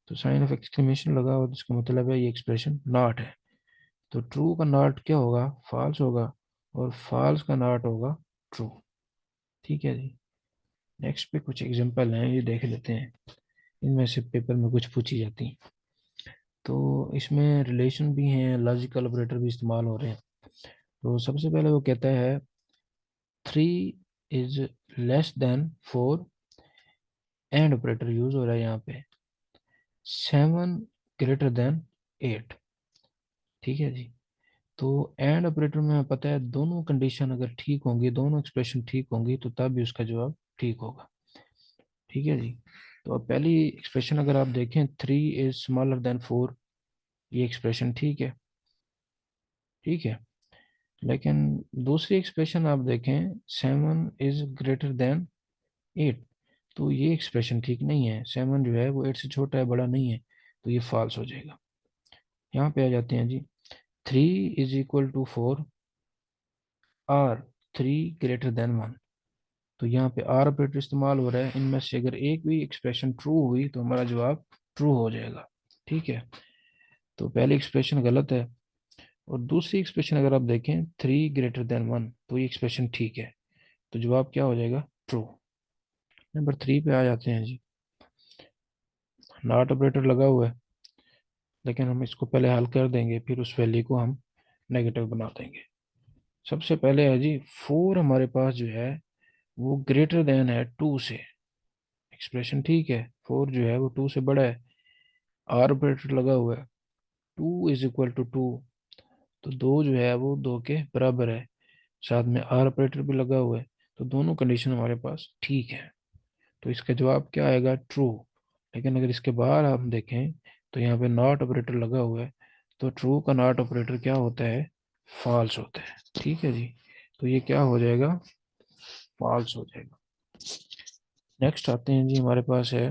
तो साइन ऑफ एक्सक्लेमेशन लगा हुआ तो इसका मतलब है ये एक्सप्रेशन नॉट है। तो ट्रू का नॉट क्या होगा, फॉल्स होगा, और फॉल्स का नॉट होगा ट्रू। ठीक है जी, नेक्स्ट पे कुछ एग्जांपल हैं, ये देख लेते हैं। इनमें से पेपर में कुछ पूछी जाती हैं। तो इसमें रिलेशन भी हैं, लॉजिकल ऑपरेटर भी इस्तेमाल हो रहे हैं। तो सबसे पहले वो कहता है 3 is less than 4, and operator use हो रहा है यहाँ पे। 7 ग्रेटर देन 8। ठीक है जी, तो एंड ऑपरेटर में हमें पता है दोनों कंडीशन अगर ठीक होंगी, दोनों एक्सप्रेशन ठीक होंगी, तो तब भी उसका जवाब ठीक होगा। ठीक है जी, तो अब पहली एक्सप्रेशन अगर आप देखें 3 इज स्मॉलर देन 4, ये एक्सप्रेशन ठीक है। ठीक है, लेकिन दूसरी एक्सप्रेशन आप देखें 7 इज ग्रेटर देन 8, तो ये एक्सप्रेशन ठीक नहीं है। 7 जो है वो 8 से छोटा है, बड़ा नहीं है, तो ये फॉल्स हो जाएगा। यहाँ पे आ जाते हैं जी 3 is equal to 4 or 3 greater than 1। तो यहाँ पे आर ऑपरेटर इस्तेमाल हो रहा है, इनमें से अगर एक भी एक्सप्रेशन ट्रू हुई तो हमारा जवाब ट्रू हो जाएगा। ठीक है, तो पहली एक्सप्रेशन गलत है, और दूसरी एक्सप्रेशन अगर आप देखें 3 ग्रेटर देन 1, तो ये एक्सप्रेशन ठीक है, तो जवाब क्या हो जाएगा, ट्रू। नंबर 3 पे आ जाते हैं जी। नॉट ऑपरेटर लगा हुआ है, लेकिन हम इसको पहले हल कर देंगे, फिर उस वैल्यू को हम नेगेटिव बना देंगे। सबसे पहले है जी 4 हमारे पास जो है वो ग्रेटर देन है 2 से, एक्सप्रेशन ठीक है। 4 जो है वो 2 से बड़ा है, आर ऑपरेटर लगा हुआ है, 2 इज इक्वल टू 2, तो 2 जो है वो 2 के बराबर है, साथ में आर ऑपरेटर भी लगा हुआ है, तो दोनों कंडीशन हमारे पास ठीक है, तो इसका जवाब क्या आएगा, ट्रू। लेकिन अगर इसके बाहर हम देखें तो यहाँ पे नॉट ऑपरेटर लगा हुआ है, तो ट्रू का नॉट ऑपरेटर क्या होता है, फॉल्स होता है। ठीक है जी, तो ये क्या हो जाएगा, फॉल्स हो जाएगा। नेक्स्ट आते हैं जी, हमारे पास है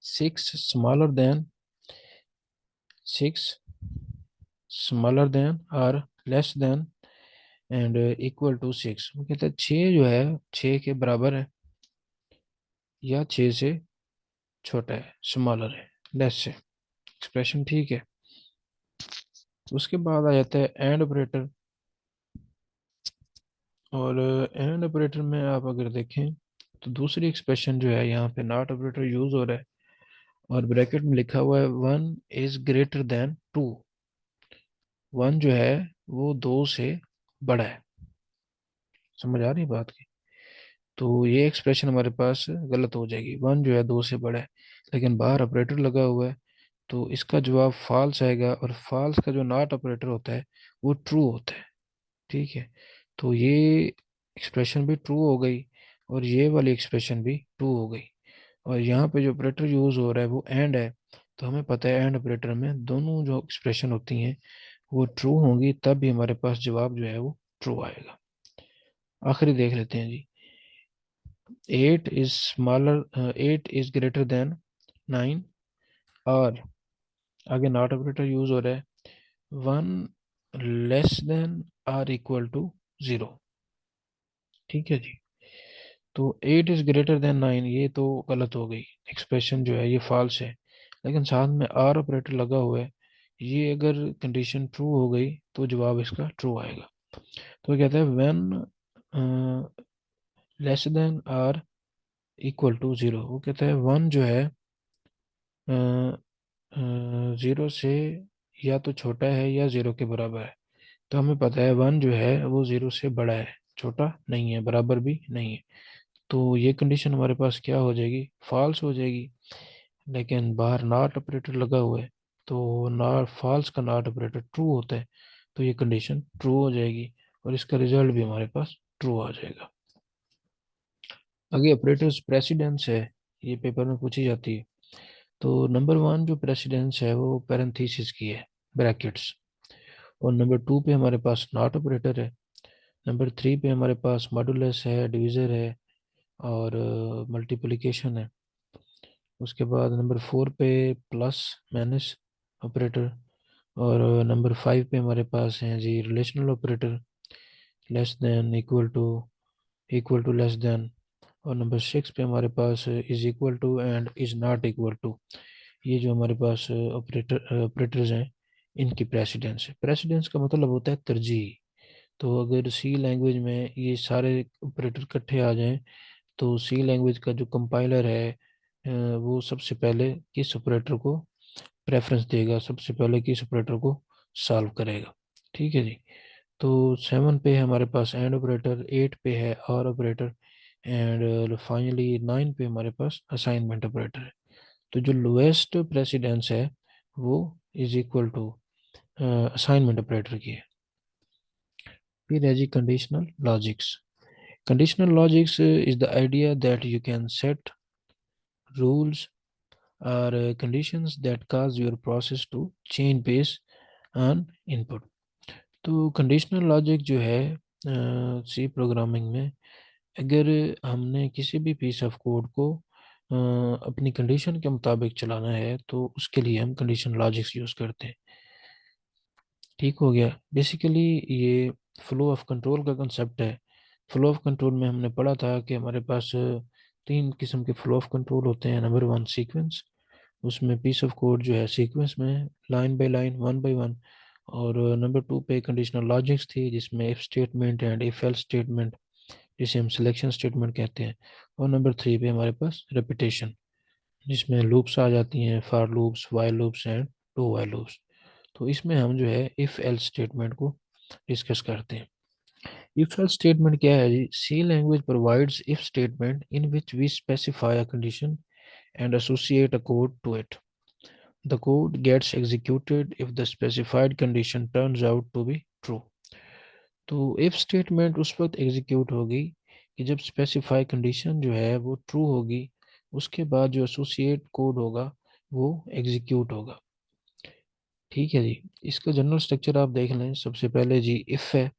6 स्मॉलर देन और less than and equal to 6। वो कहता है 6 जो है 6 के बराबर है या 6 से छोटा है, स्मॉलर है, लेस है। एक्सप्रेशन ठीक है। उसके बाद आ जाता है एंड ऑपरेटर। और एंड ऑपरेटर में आप अगर देखें तो दूसरी एक्सप्रेशन जो है, यहाँ पे नॉट ऑपरेटर यूज हो रहा है और ब्रैकेट में लिखा हुआ है 1 इज ग्रेटर देन 2। 1 जो है वो 2 से बड़ा है। समझ आ रही है बात की? तो ये एक्सप्रेशन हमारे पास गलत हो जाएगी, 1 जो है 2 से बड़ा है, लेकिन बाहर ऑपरेटर लगा हुआ है, तो इसका जवाब फॉल्स आएगा। और फॉल्स का जो नॉट ऑपरेटर होता है वो ट्रू होता है। ठीक है। तो ये एक्सप्रेशन भी ट्रू हो गई और ये वाली एक्सप्रेशन भी ट्रू हो गई। और यहाँ पे जो ऑपरेटर यूज हो रहा है वो एंड है। तो हमें पता है एंड ऑपरेटर में दोनों जो एक्सप्रेशन होती हैं वो ट्रू होंगी, तब भी हमारे पास जवाब जो है वो ट्रू आएगा। आखिरी देख लेते हैं जी। 8 इज ग्रेटर देन 9। और आगे नॉट ऑपरेटर यूज हो रहा है 1 लेस देन और इक्वल टू 0। ठीक है जी। तो 8 इज ग्रेटर देन 9, ये तो गलत हो गई, एक्सप्रेशन जो है ये फॉल्स है। लेकिन साथ में आर ऑपरेटर लगा हुआ है, ये अगर कंडीशन ट्रू हो गई तो जवाब इसका ट्रू आएगा। तो कहता है when less than or equal to 0। वो कहता है 1 जो है 0 से या तो छोटा है या 0 के बराबर है। तो हमें पता है 1 जो है वो 0 से बड़ा है, छोटा नहीं है, बराबर भी नहीं है। तो ये कंडीशन हमारे पास क्या हो जाएगी, फॉल्स हो जाएगी। लेकिन बाहर नॉट ऑपरेटर लगा हुआ है, तो नॉट फॉल्स का नॉट ऑपरेटर ट्रू होता है, तो ये कंडीशन ट्रू हो जाएगी और इसका रिजल्ट भी हमारे पास ट्रू आ जाएगा। आगे ऑपरेटर्स प्रेसिडेंस है, ये पेपर में पूछी जाती है। तो नंबर 1 जो प्रेसिडेंस है वो पैरेंथेसिस की है, ब्रैकेट्स। और नंबर 2 पे हमारे पास नॉट ऑपरेटर है। नंबर 3 पे हमारे पास मॉडुलस है, डिवीज़र है और मल्टीप्लिकेशन है। उसके बाद नंबर 4 पे प्लस माइनस ऑपरेटर। और नंबर 5 पे हमारे पास हैं जी relational operator, less than, equal to, less than. और नंबर 6 पे हमारे पास is equal to and is not equal to. ये जो हमारे पास ऑपरेटर्स हैं, इनकी प्रेसिडेंस है। प्रेसिडेंस का मतलब होता है तरजीह। तो अगर सी लैंग्वेज में ये सारे ऑपरेटर इकट्ठे आ जाएं, तो सी लैंग्वेज का जो कंपाइलर है वो सबसे पहले किस ऑपरेटर को प्रेफरेंस देगा, सबसे पहले किस ऑपरेटर को सॉल्व करेगा। ठीक है जी। तो 7 पे हमारे पास एंड ऑपरेटर, 8 पे है और ऑपरेटर, एंड फाइनली 9 पे हमारे पास असाइनमेंट ऑपरेटर है। तो जो लोएस्ट प्रेसिडेंस है वो is equal to assignment operator की है। फिर है जी conditional logics. Conditional logics is the idea that you can set rules or conditions that cause your process to change based on input. तो कंडीशनल लॉजिक जो है सी प्रोग्रामिंग में, अगर हमने किसी भी पीस ऑफ कोड को अपनी कंडीशन के मुताबिक चलाना है तो उसके लिए हम कंडीशनल लॉजिक्स यूज़ करते हैं। ठीक हो गया। बेसिकली ये फ्लो ऑफ कंट्रोल का कंसेप्ट है। फ्लो ऑफ कंट्रोल में हमने पढ़ा था कि हमारे पास 3 किस्म के फ्लो ऑफ कंट्रोल होते हैं। नंबर 1 सीक्वेंस, उसमें पीस ऑफ कोड जो है सीक्वेंस में line by line, one by one. और नंबर 2 पे कंडीशनल लॉजिक्स थी, जिसमें if statement and if else statement, जिसे हम सिलेक्शन स्टेटमेंट कहते हैं। और नंबर 3 पे हमारे पास रेपिटेशन, जिसमें लूप्स आ जाती हैं, for loops, while loops and do while loops. तो इसमें हम जो है इफ एल्स स्टेटमेंट को डिस्कस करते हैं। इफ एल्स स्टेटमेंट क्या है जी? C language provides if statement in which we specify a condition and associate a code to it. The code gets executed if the specified condition turns out to be true. तो if statement उस वक्त execute होगी कि जब specify condition जो है वो true होगी। उसके बाद जो एसोसिएट कोड होगा वो एग्जीक्यूट होगा। ठीक है जी। इसका जनरल स्ट्रक्चर आप देख लें। सबसे पहले जी इफ है,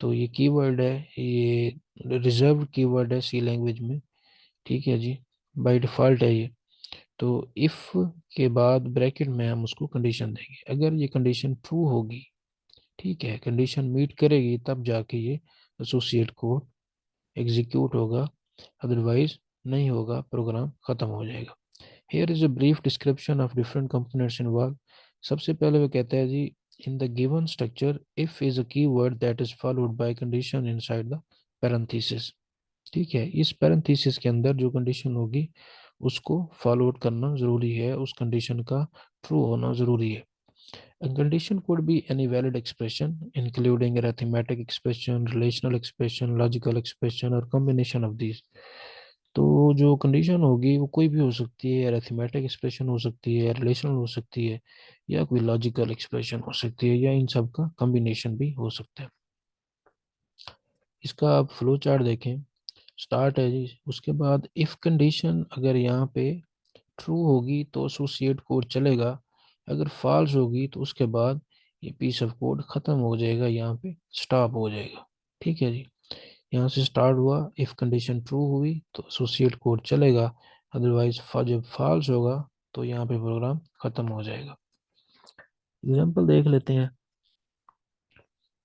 तो ये कीवर्ड है, ये रिजर्व कीवर्ड है सी लैंग्वेज में। ठीक है जी। बाय डिफ़ॉल्ट है ये। तो इफ के बाद ब्रैकेट में हम उसको कंडीशन देंगे। अगर ये कंडीशन ट्रू होगी ठीक है, कंडीशन मीट करेगी तब जाके ये एसोसिएट कोड एग्जीक्यूट होगा, अदरवाइज नहीं होगा, प्रोग्राम खत्म हो जाएगा। Here is a brief description of different components involve. सबसे पहले वो कहता है जी, in the given structure if is a key word that is followed by condition inside the parenthesis. ठीक है, इस पैरेंथेसिस के अंदर जो कंडीशन होगी उसको फॉलो आउट करना जरूरी है, उस कंडीशन का ट्रू होना जरूरी है। A condition could be any valid expression, including arithmetic expression, relational expression, logical expression or combination of these। तो जो कंडीशन होगी वो कोई भी हो सकती है, अरिथमेटिक एक्सप्रेशन हो सकती है, रिलेशनल हो सकती है, या कोई लॉजिकल एक्सप्रेशन हो सकती है, या इन सब का कॉम्बिनेशन भी हो सकता है। इसका आप फ्लो चार्ट देखें, स्टार्ट है जी, उसके बाद इफ कंडीशन अगर यहाँ पे ट्रू होगी तो एसोसिएट कोड चलेगा, अगर फॉल्स होगी तो उसके बाद ये पीस ऑफ कोड खत्म हो जाएगा, यहाँ पे स्टॉप हो जाएगा। ठीक है जी, यहाँ से स्टार्ट हुआ, इफ कंडीशन ट्रू हुई तो एसोसिएट कोड चलेगा, अदरवाइज जब फॉल्स होगा तो यहाँ पे प्रोग्राम खत्म हो जाएगा। एग्जांपल देख लेते हैं।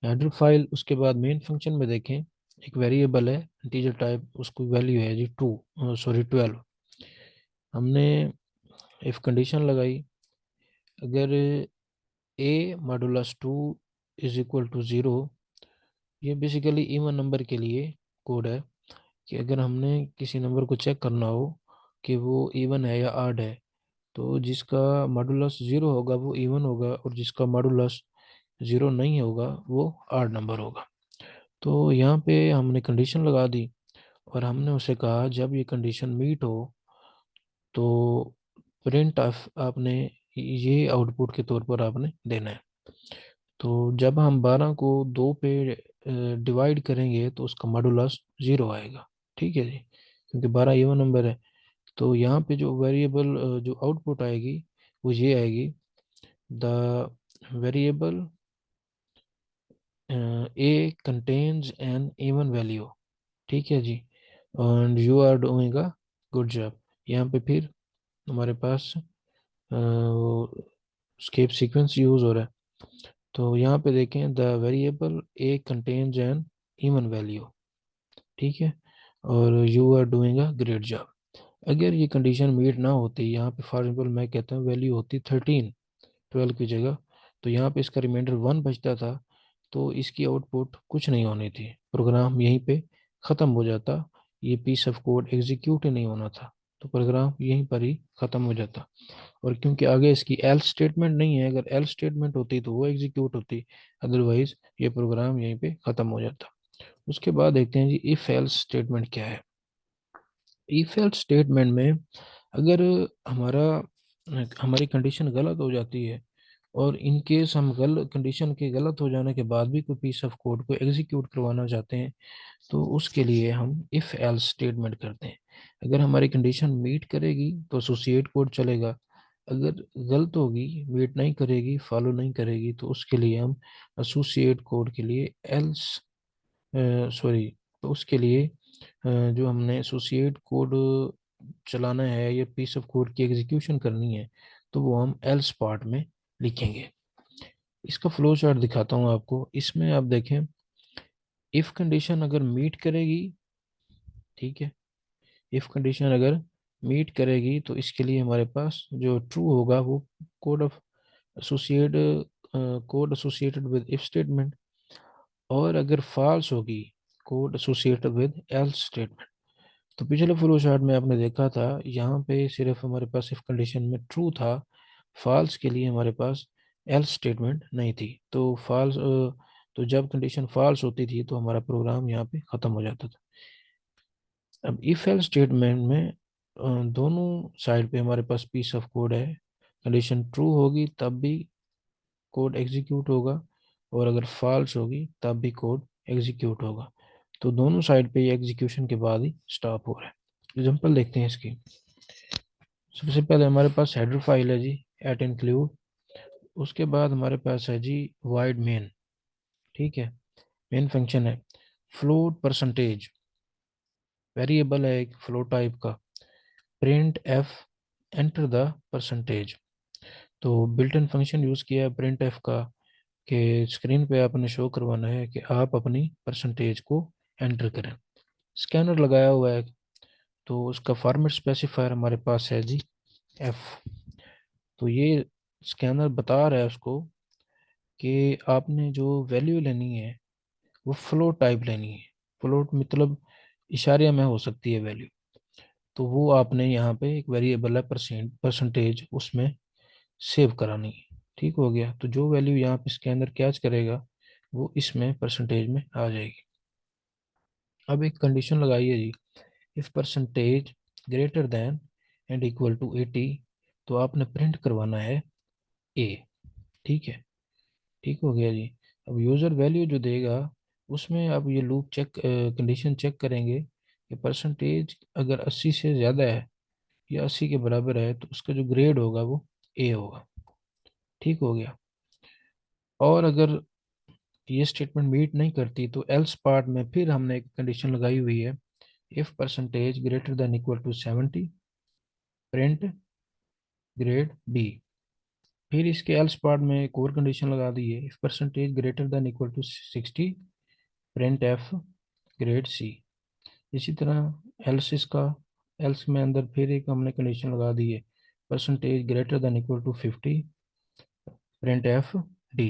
हेडर फाइल, उसके बाद मेन फंक्शन में देखें, एक वेरिएबल है इंटीजर टाइप, उसकी वैल्यू है जी 12। हमने इफ कंडीशन लगाई, अगर ए मॉडुलस 2 इज इक्वल टू 0, ये बेसिकली इवन नंबर के लिए कोड है, कि अगर हमने किसी नंबर को चेक करना हो कि वो इवन है या आड है, तो जिसका मॉडुलस 0 होगा वो इवन होगा, और जिसका मॉडुलस 0 नहीं होगा वो आड नंबर होगा। तो यहाँ पे हमने कंडीशन लगा दी, और हमने उसे कहा जब ये कंडीशन मीट हो तो प्रिंट ऑफ आपने ये आउटपुट के तौर पर आपने देना है। तो जब हम 12 को 2 पे डिवाइड करेंगे तो उसका मॉडुलस 0 आएगा। ठीक है जी, क्योंकि 12 इवन नंबर है। तो यहाँ पे जो वेरिएबल जो आउटपुट आएगी वो ये आएगी, the variable A contains an even value. ठीक है जी, and you are doing a good job. यहाँ पे फिर हमारे पास स्केप सीक्वेंस यूज हो रहा है। तो यहाँ पे देखें, the variable A contains an even value. ठीक है, और you are doing a great job. अगर ये कंडीशन मीट ना होती, यहाँ पे फॉर एग्जाम्पल मैं कहता हूँ वैल्यू होती 13, 12 की जगह, तो यहाँ पे इसका रिमाइंडर 1 बचता था, तो इसकी आउटपुट कुछ नहीं होनी थी, प्रोग्राम यहीं पे ख़त्म हो जाता, ये पीस ऑफ कोड एग्जीक्यूट ही नहीं होना था, तो प्रोग्राम यहीं पर ही ख़त्म हो जाता। और क्योंकि आगे इसकी एल्स स्टेटमेंट नहीं है, अगर एल्स स्टेटमेंट होती तो वो एग्जीक्यूट होती, अदरवाइज ये प्रोग्राम यहीं पे ख़त्म हो जाता। उसके बाद देखते हैं जी इफ एल्स स्टेटमेंट क्या है। इफ एल्स स्टेटमेंट में अगर हमारा हमारी कंडीशन गलत हो जाती है, और इन केस हम कंडीशन के गलत हो जाने के बाद भी कोई पीस ऑफ कोड को एग्जीक्यूट करवाना चाहते हैं, तो उसके लिए हम इफ एल्स स्टेटमेंट करते हैं। अगर हमारी कंडीशन मीट करेगी तो एसोसिएट कोड चलेगा, अगर गलत होगी, मीट नहीं करेगी, फॉलो नहीं करेगी, तो उसके लिए हम एसोसिएट कोड के लिए एल्स सॉरी तो उसके लिए जो हमने एसोसिएट कोड चलाना है या पीस ऑफ कोड की एग्जीक्यूशन करनी है, तो वो हम एल्स पार्ट में लिखेंगे। इसका फ्लो चार्ट दिखाता हूँ आपको, इसमें आप देखें, इफ कंडीशन अगर मीट करेगी, ठीक है, इफ कंडीशन अगर मीट करेगी तो इसके लिए हमारे पास जो ट्रू होगा वो code of associate code associated with if statement, और अगर फॉल्स होगी code associated with else statement. तो पिछले फ्लो चार्ट में आपने देखा था, यहाँ पे सिर्फ हमारे पास इफ कंडीशन में ट्रू था, फॉल्स के लिए हमारे पास एल्स स्टेटमेंट नहीं थी। तो तो जब कंडीशन फॉल्स होती थी तो हमारा प्रोग्राम यहाँ पे ख़त्म हो जाता था। अब इफ एल्स स्टेटमेंट में दोनों साइड पे हमारे पास पीस ऑफ कोड है, कंडीशन ट्रू होगी तब भी कोड एग्जीक्यूट होगा, और अगर फॉल्स होगी तब भी कोड एग्जीक्यूट होगा। तो दोनों साइड पे ये एग्जीक्यूशन के बाद ही स्टॉप हो रहा है। एग्जांपल देखते हैं इसकी। सबसे पहले हमारे पास हेडर फाइल है जी, एट इंक्लूड। उसके बाद हमारे पास है जी वाइड मेन। ठीक है, मेन फंक्शन है, फ्लोट परसेंटेज, वेरिएबल है एक फ्लोट टाइप का, print F enter the percentage. तो बिल्ट इन फंक्शन यूज किया है प्रिंट एफ का, कि स्क्रीन पे आपने शो करवाना है कि आप अपनी परसेंटेज को एंटर करें। स्कैनर लगाया हुआ है, तो उसका फॉर्मेट स्पेसिफायर हमारे पास है जी एफ। तो ये स्कैनर बता रहा है उसको कि आपने जो वैल्यू लेनी है वो फ्लोट टाइप लेनी है। फ्लोट मतलब इशारे में हो सकती है वैल्यू। तो वो आपने यहाँ पे एक वेरिएबल है परसेंटेज, उसमें सेव करानी है। ठीक हो गया। तो जो वैल्यू यहाँ पे स्कैनर कैच करेगा वो इसमें परसेंटेज में आ जाएगी। अब एक कंडीशन लगाइए जी, if percentage greater than and equal to 80, तो आपने प्रिंट करवाना है ए। ठीक है, ठीक हो गया जी। अब यूज़र वैल्यू जो देगा उसमें अब ये लूप चेक, कंडीशन चेक करेंगे कि परसेंटेज अगर 80 से ज़्यादा है या 80 के बराबर है तो उसका जो ग्रेड होगा वो ए होगा। ठीक हो गया। और अगर ये स्टेटमेंट मीट नहीं करती तो एल्स पार्ट में फिर हमने एक कंडीशन लगाई हुई है, if percentage greater than equal to 70, print grade B. फिर इसके एल्स पार्ट में एक और कंडीशन लगा दी है, if percentage greater than equal to 60, printf grade C. इसी तरह एल्स इसका, एल्स में अंदर फिर एक हमने कंडीशन लगा दी है, percentage greater than equal to 50, printf D.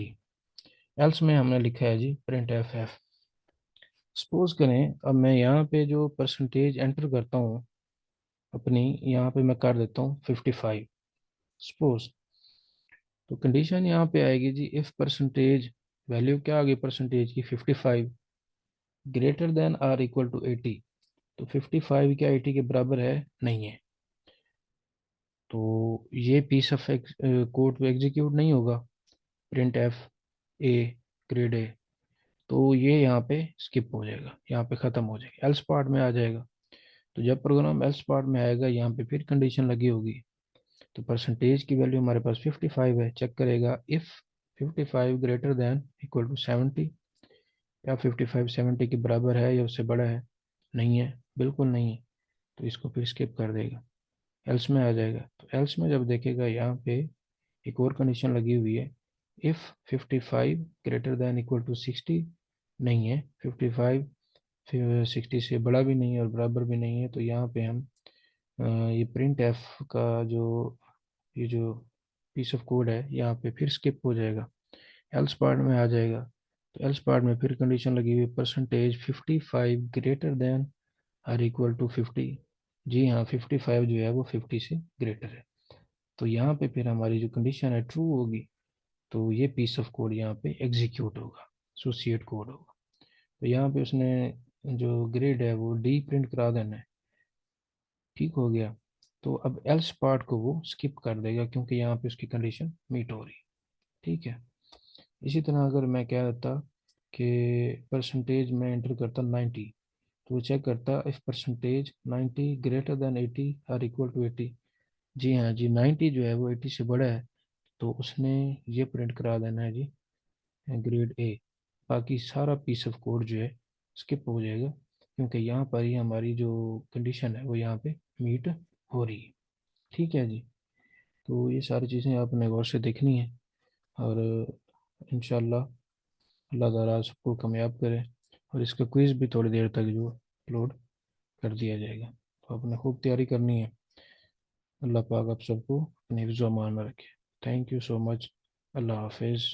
Else में हमने लिखा है जी प्रिंट एफ एफ। सपोज करें अब मैं यहाँ पे जो परसेंटेज एंटर करता हूँ अपनी, यहाँ पे मैं कर देता हूँ 55 सपोज। तो कंडीशन यहाँ पे आएगी जी, इफ परसेंटेज, वैल्यू क्या आ गई परसेंटेज की 55, greater than or equal to 80। तो 55 क्या 80 के बराबर है? नहीं है। तो ये पीस ऑफ कोड एग्जीक्यूट नहीं होगा, print F A grade A. तो ये यहाँ पे स्किप हो जाएगा, यहाँ पे ख़त्म हो जाएगा, एल्स पार्ट में आ जाएगा। तो जब प्रोग्राम एल्स पार्ट में आएगा यहाँ पे फिर कंडीशन लगी होगी। तो परसेंटेज की वैल्यू हमारे पास 55 है, चेक करेगा if 55 greater than equal to 70, या 55 70 के बराबर है या उससे बड़ा है? नहीं है, बिल्कुल नहीं है। तो इसको फिर स्किप कर देगा, एल्स में आ जाएगा। तो एल्स में जब देखेगा यहाँ पे एक और कंडीशन लगी हुई है, if 55 greater than equal to 60, नहीं है 55 फिर 60 से बड़ा भी नहीं है और बराबर भी नहीं है। तो यहाँ पे हम ये प्रिंट एफ का जो ये जो पीस ऑफ कोड है यहाँ पे फिर स्किप हो जाएगा, एल्स पार्ट में आ जाएगा। तो एल्स पार्ट में फिर कंडीशन लगी हुई, percentage 55 greater than or equal to 50। जी हाँ, 55 जो है वो 50 से ग्रेटर है। तो यहाँ पे फिर हमारी जो कंडीशन है ट्रू होगी, तो ये पीस ऑफ कोड यहाँ पे एग्जीक्यूट होगा, एसोसिएट कोड होगा। तो यहाँ पे उसने जो ग्रेड है वो डी प्रिंट करा देना है। ठीक हो गया। तो अब एल्स पार्ट को वो स्किप कर देगा क्योंकि यहाँ पे उसकी कंडीशन मीट हो रही है। ठीक है। इसी तरह अगर मैं क्या करता कि परसेंटेज में एंटर करता 90, तो वो चेक करता if percentage 90 greater than 80 or equal to 80। जी हाँ जी, 90 जो है वो 80 से बड़ा है, तो उसने ये प्रिंट करा देना है जी ग्रेड ए। बाकी सारा पीस ऑफ कोड जो है स्किप हो जाएगा क्योंकि यहाँ पर ही हमारी जो कंडीशन है वो यहाँ पे मीट हो रही है। ठीक है जी। तो ये सारी चीज़ें आपने गौर से देखनी है, और इंशाल्लाह अल्लाह ताला सबको कामयाब करे। और इसका क्विज़ भी थोड़ी देर तक जो अपलोड कर दिया जाएगा, तो आपने खूब तैयारी करनी है। अल्लाह पाक आप सबको अपने हिफ्ज़-ओ-अमान में रखे। Thank you so much. अल्लाह हाफिज़।